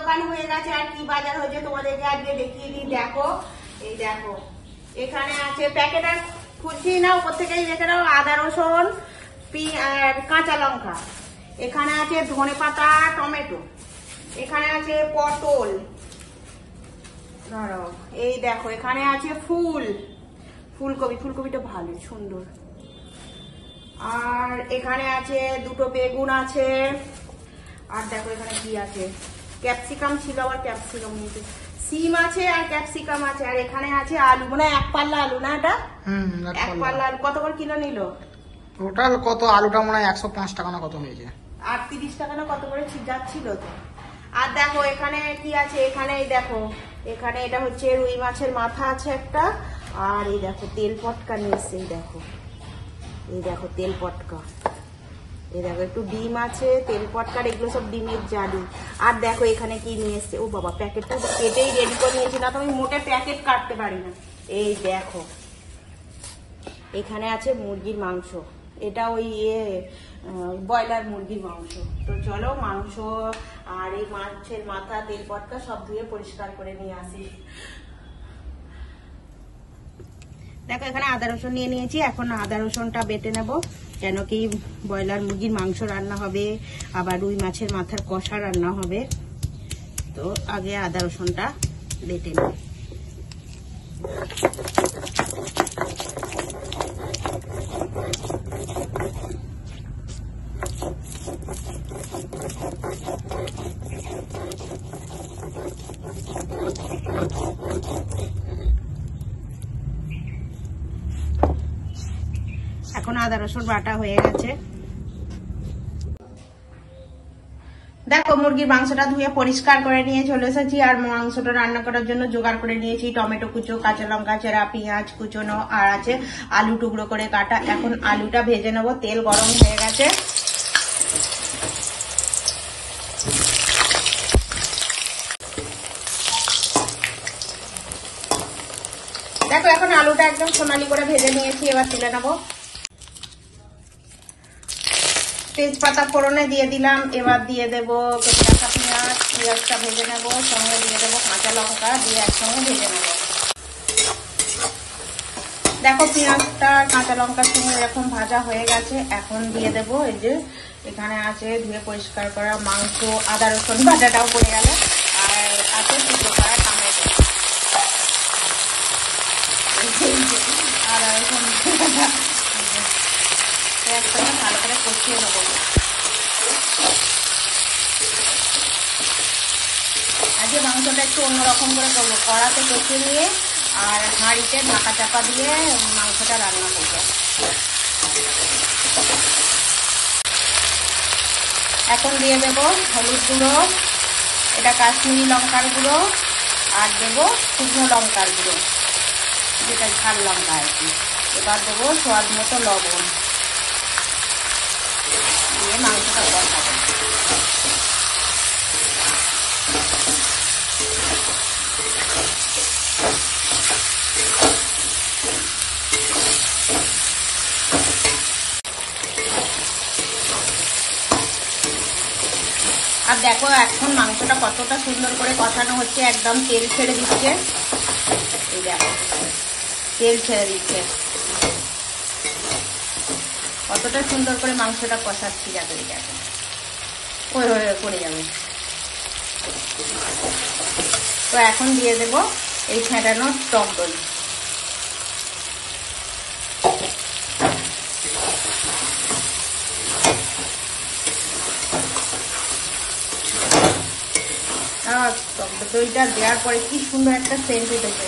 দোকান হয়ে গেছে আর কি বাজার হয়েছে তোমাদেরকে আজকে দেখিয়ে দিই। দেখো এই দেখো এখানে আছে প্যাকেট আর খুঁজছি না, উপর থেকেই রেখে দাও। আদা রসুন আর কাঁচা লঙ্কা, এখানে আছে ধনেপাতা টমেটো, এখানে আছে পটল, ধরো এই দেখো এখানে আছে ফুলকপি, ফুলকপিটা ভালো সুন্দর, আর এখানে আছে দুটো বেগুন আছে, আর দেখো এখানে কি আছে ক্যাপসিকাম ছিল, আবার ক্যাপসিকাম নিয়েছে, সিম আছে আর ক্যাপসিকাম আছে, আর এখানে আছে আলু, মানে এক পাল্লা আলু না এটা? এক পাল্লা আলু কত করে কিলো নিল? টোটাল কত আলুটা মনে হয় 105 টাকা না কত হয়েছে, আর 30 টাকা না কত করে যাচ্ছিল তো। আর দেখো এখানে কি আছে, এখানে এই দেখো এখানে এটা হচ্ছে রুই মাছের মাথা আছে একটা, আর এই দেখো তেল পটকা নিয়ে এসছে, এই দেখো তেল পটকা, এই দেখো একটু ডিম আছে, তেল পটকার এগুলো সব ডিমের জালি। আর দেখো এখানে কি নিয়ে এসছে, ও বাবা প্যাকেটটা কেটেই রেডি করে নিয়েছি, না তো আমি মোটে প্যাকেট কাটতে পারি না। এই দেখো এখানে আছে মুরগির মাংস, এটা ওই ব্রয়লার মুরগির মাংস। তো চলো মাংস আর এই মাছের মাথা তেল পটকা সব ধুয়ে পরিষ্কার করে নিয়ে আসি। দেখো এখানে আদা রসুন নিয়ে নিয়েছি, এখন আদা রসুনটা বেটে নেব, কেন কি ব্রয়লার মুরগির মাংস রান্না হবে, আবার রুই মাছের মাথার কষা রান্না হবে, তো আগে আদা রসুনটা বেটে নেব। এখন আদা রসুন বাটা হয়ে গেছে। দেখো মুরগির মাংসটা ধুয়ে পরিষ্কার করে নিয়ে চলে এসেছি, আর মাংসটা রান্না করার জন্য জোগাড় করে নিয়েছি টমেটো কুচো, কাঁচা লঙ্কা চেরা, পেঁয়াজ কুচোনো, আর আছে আলু টুকরো করে কাটা। এখন আলুটা ভেজে নেবো, তেল গরম হয়ে গেছে। দেখো এখন আলুটা একদম সোনালি করে ভেজে নিয়েছি, এবার তুলে নেবো। তেজপাতা ফোড়নে দিয়ে দিলাম, এবার দিয়ে দেবো কাঁচা পেঁয়াজ, পেঁয়াজটা ভেজে নেবো, সঙ্গে দিয়ে দেবো কাঁচা লঙ্কা, দিয়ে একসঙ্গে ভেজে নেবো। দেখো পেঁয়াজটা কাঁচা লঙ্কার সঙ্গে এরকম ভাজা হয়ে গেছে, এখন দিয়ে দেবো এই যে এখানে আছে ধুয়ে পরিষ্কার করা মাংস, আদা রসুন বাটাটাও পড়ে গেল, আর আছে টুকরো করা টমেটো, আদা রসুন একসঙ্গে ভালো করে কষিয়ে নেবো। আজকে মাংসটা একটু অন্যরকম করে করবো, কড়াতে কষিয়ে নিয়ে আর হাঁড়িতে ঢাকা চাপা দিয়ে মাংসটা রান্না করবো। এখন দিয়ে দেবো হলুদ গুঁড়ো, এটা কাশ্মীরি লঙ্কার গুঁড়ো, আর দেবো শুকনো লঙ্কার গুঁড়ো, যেটা ঝাল লঙ্কা আর কি। এবার দেবো স্বাদ মতো লবণ, দিয়ে মাংসটা কষাবো। আর দেখো এখন মাংসটা কতটা সুন্দর করে কষানো হচ্ছে, একদম তেল ছেড়ে দিচ্ছে, এই দেখো তেল ছেড়ে দিচ্ছে, কতটা সুন্দর করে মাংসটা কষাচ্ছি। যাবে দেখো ওই পড়ে যাবে। তো এখন দিয়ে দেবো এই ফেটানো টক দই, দইটা দেওয়ার পরে কি সুন্দর একটা সেন্ট উঠেছে।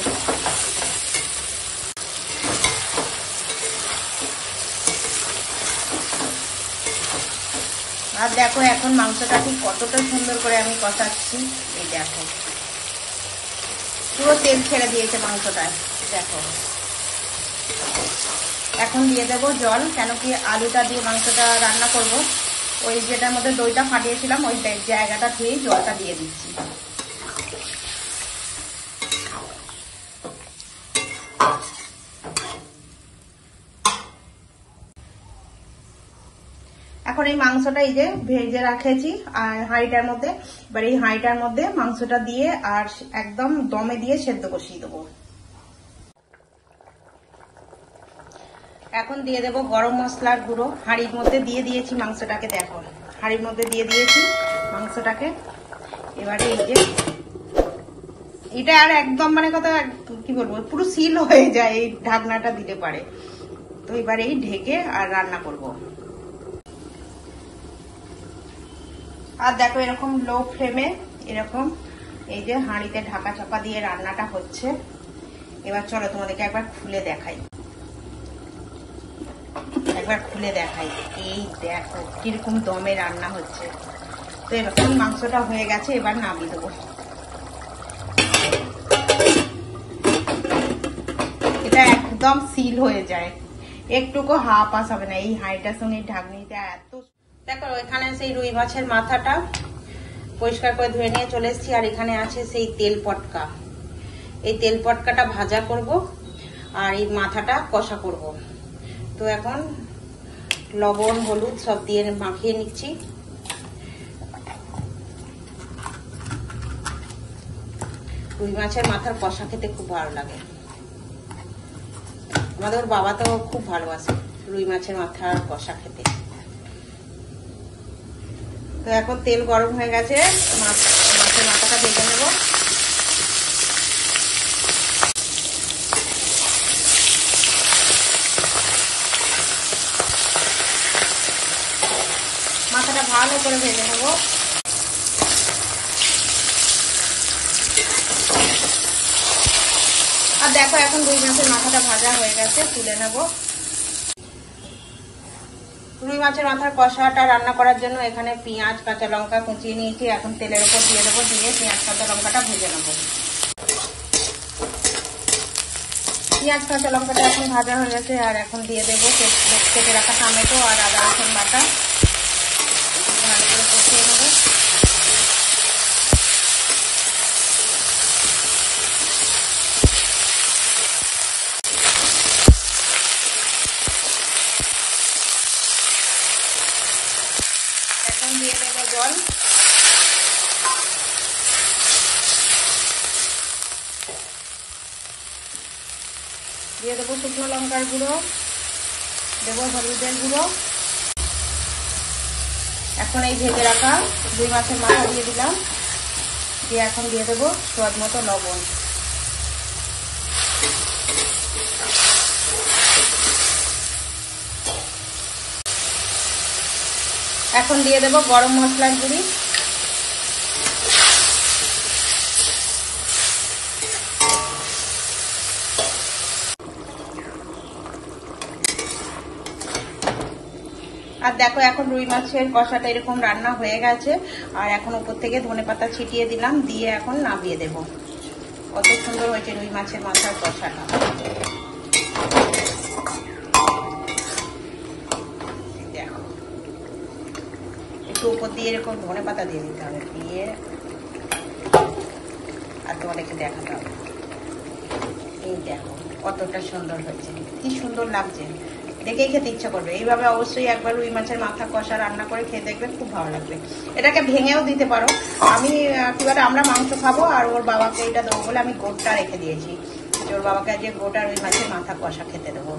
আর দেখো এখন মাংসটা ঠিক কতটা সুন্দর করে আমি কষাচ্ছি, এই দেখো পুরো তেল ছেড়ে দিয়েছে মাংসটায়, দেখো। এখন দিয়ে দেবো জল, কেন কি আলুটা দিয়ে মাংসটা রান্না করব, ওই যেটার মধ্যে দইটা ফাটিয়েছিলাম ওই জায়গাটা ধুয়েই জলটা দিয়ে দিচ্ছি। এখন এই মাংসটা এই যে ভেজে রাখেছি আর হাঁড়িটার মধ্যে, এবার এই হাঁড়িটার মধ্যে মাংসটা দিয়ে আর একদম দমে দিয়ে সেদ্ধ কষিয়ে দেবো। এখন দিয়ে দেবো গরম মশলার গুঁড়ো, হাঁড়ির মধ্যে দিয়ে দিয়েছি মাংসটাকে, দেখো হাঁড়ির মধ্যে দিয়ে দিয়েছি মাংসটাকে। এবারে এই যে এটা আর একদম মানে কথা কি বলবো, পুরো সিল হয়ে যায় এই ঢাকনাটা দিতে পারে। তো এবারে এই ঢেকে আর রান্না করব। আর দেখো এরকম লো ফ্লেমে এরকম এই যে হাঁড়িতে ঢাকা চাপা দিয়ে রান্নাটা হচ্ছে। এবার চলো তোমাদেরকে একবার খুলে দেখাই, একবার খুলে দেখাই। এই দেখো কিরকম দমে রান্না হচ্ছে। তো এরকম মাংসটা হয়ে গেছে, এবার নামিয়ে দেবো। এটা একদম সিল হয়ে যায়, একটুকু হাওয়া পাস হবে না এই হাঁড়িটার সঙ্গে ঢাকনিটা। এত দেখো এখানে সেই রুই মাছের মাথাটা পরিষ্কার করে ধুয়ে নিয়ে চলে এসেছি। আর এখানে আছে সেই তেল পটকা, এই তেল পটকাটা ভাজা করব আর এই মাথাটা কষা করব। তো এখন লবণ হলুদ সব দিয়ে মাখিয়ে নিচ্ছি। রুই মাছের মাথার কষা খেতে খুব ভালো লাগে, আমাদের বাবা তো খুব ভালোবাসে রুই মাছের মাথার কষা খেতে। তো এখন তেল গরম হয়ে গেছে, মাছের মাথাটা ভেজে নেব। মাথাটা ভালো করে ভেজে নেব। আর দেখো এখন রুই মাছের মাথাটা ভাজা হয়ে গেছে, তুলে নেব। রুই মাছের মাথার কষাটা রান্না করার জন্য এখানে পেঁয়াজ কাঁচা লঙ্কা কুচিয়ে নিয়েছি। এখন তেলের উপর দিয়ে দেবো, দিয়ে পেঁয়াজ কাঁচা লঙ্কাটা ভেজে নেব। পেঁয়াজ কাঁচা লঙ্কাটা এখন ভাজা হয়ে গেছে, আর এখন দিয়ে দেবো কেটে রাখা টমেটো আর আদা রসুন বাটা, ভালো করে কষিয়ে নেব। এখন দিয়ে দেবো জল। দিয়ে দেবো শুকনো লঙ্কার গুঁড়ো, দেবো হলুদের গুঁড়ো। এখন এই ভেজে রাখা রুই মাছের মাথা দিয়ে দিলাম, দিয়ে এখন দিয়ে দেবো স্বাদ মতো লবণ। এখন দিয়ে দেবো গরম মশলার গুঁড়ি। আর দেখো এখন রুই মাছের কষাটা এরকম রান্না হয়ে গেছে, আর এখন উপর থেকে ধনেপাতা ছিটিয়ে দিলাম, দিয়ে এখন নামিয়ে দেব। কত সুন্দর হয়েছে রুই মাছের মাথার কষাটা। দেখো একটু উপর দিয়ে এরকম ধনেপাতা দিয়ে দিতে হবে, দিয়ে আর তোমাদেরকে দেখাতে হবে। এই দেখো কতটা সুন্দর হয়েছে, কি সুন্দর লাগছে, দেখেই খেতে ইচ্ছা করবে। এইভাবে অবশ্যই একবার রুই মাছের মাথা কষা রান্না করে খেয়ে দেখবেন, খুব ভালো লাগবে। এটাকে ভেঙেও দিতে পারো, আমি কি বলে আমরা মাংস খাবো আর ওর বাবাকে এটা দেবো বলে আমি গোটটা রেখে দিয়েছি, ওর বাবাকে আজকে গোটা রুই মাছের মাথা কষা খেতে দেবো।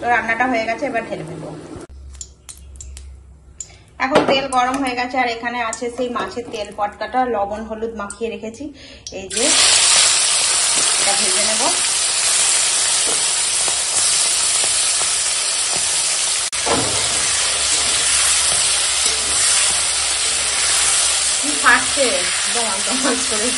তো রান্নাটা হয়ে গেছে, এবার ঢেলে ফেলবো। এখন তেল গরম হয়ে গেছে, আর এখানে আছে সেই মাছের তেল পটকাটা লবণ হলুদ মাখিয়ে রেখেছি। এই যে এটা ভেজে নেব। ফাটছে দমাল দমাল করে।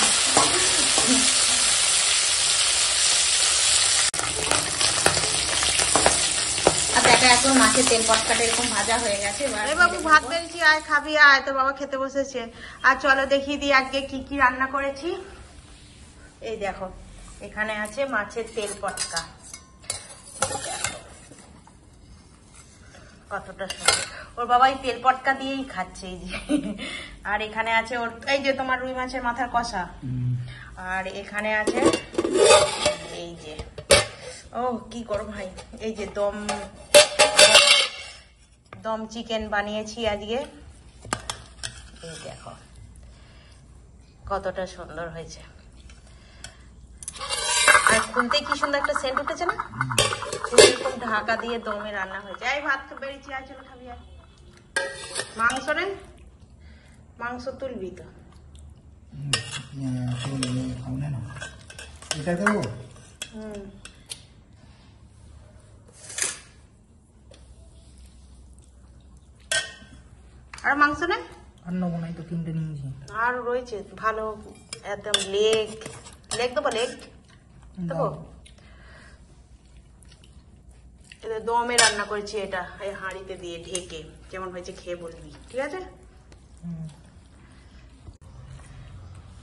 আর দেখা এখন মাছের তেল পটকাটা এরকম ভাজা হয়ে গেছে। এবার বাবু ভাত বেড়েছি, আয় খাবি আয়, তো বাবা খেতে বসেছে। আর চলো দেখিয়ে দিই আজকে কি কি রান্না করেছি। এই দেখো এখানে আছে মাছের তেল পটকা, কতটা সুন্দর। ওর বাবা এই তেল পটকা দিয়েই খাচ্ছে এই যে। আর এখানে আছে ওর এই যে তোমার রুই মাছের মাথার কষা, আর এখানে আছে এই যে ও কি করো ভাই, এই যে দম চিকেন বানিয়েছি আজকে। এই দেখো কতটা সুন্দর হয়েছে, আর খুলতে কি সুন্দর একটা সেন্ট উঠেছে না? এরকম ঢাকা দিয়ে দমে রান্না হয়েছে। এই ভাত বেরিয়েছি, আয় চলো খাবি। আর মাংস রে, মাংস তুলবি তো? এটা দেবো। আর মাংস নেই? আর নেবো নাই তো, তিনটে নিয়েছি। আর রয়েছে ভালো একদম লেগ। লেগ দেবো? লেগ দেবো। এটা দমে রান্না করেছি, এটা এই হাঁড়িতে দিয়ে ঢেকে। কেমন হয়েছে খেয়ে বলবি, ঠিক আছে?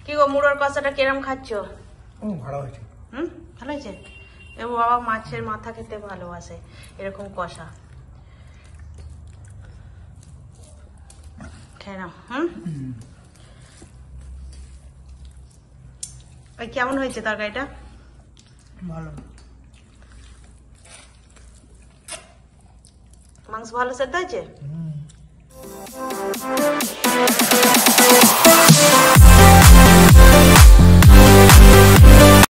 কি গো, মুড়োর কষাটা কিরম খাচ্ছ? ভালো হয়েছে। ভালো হয়েছে। এ বাবা মাছের মাথা খেতে ভালোবাসে, এরকম কষা খেয়ে নাও। ওই কেমন হয়েছে তরকারিটা? ভালো। মাংস ভালো সেদ্ধ হয়েছে?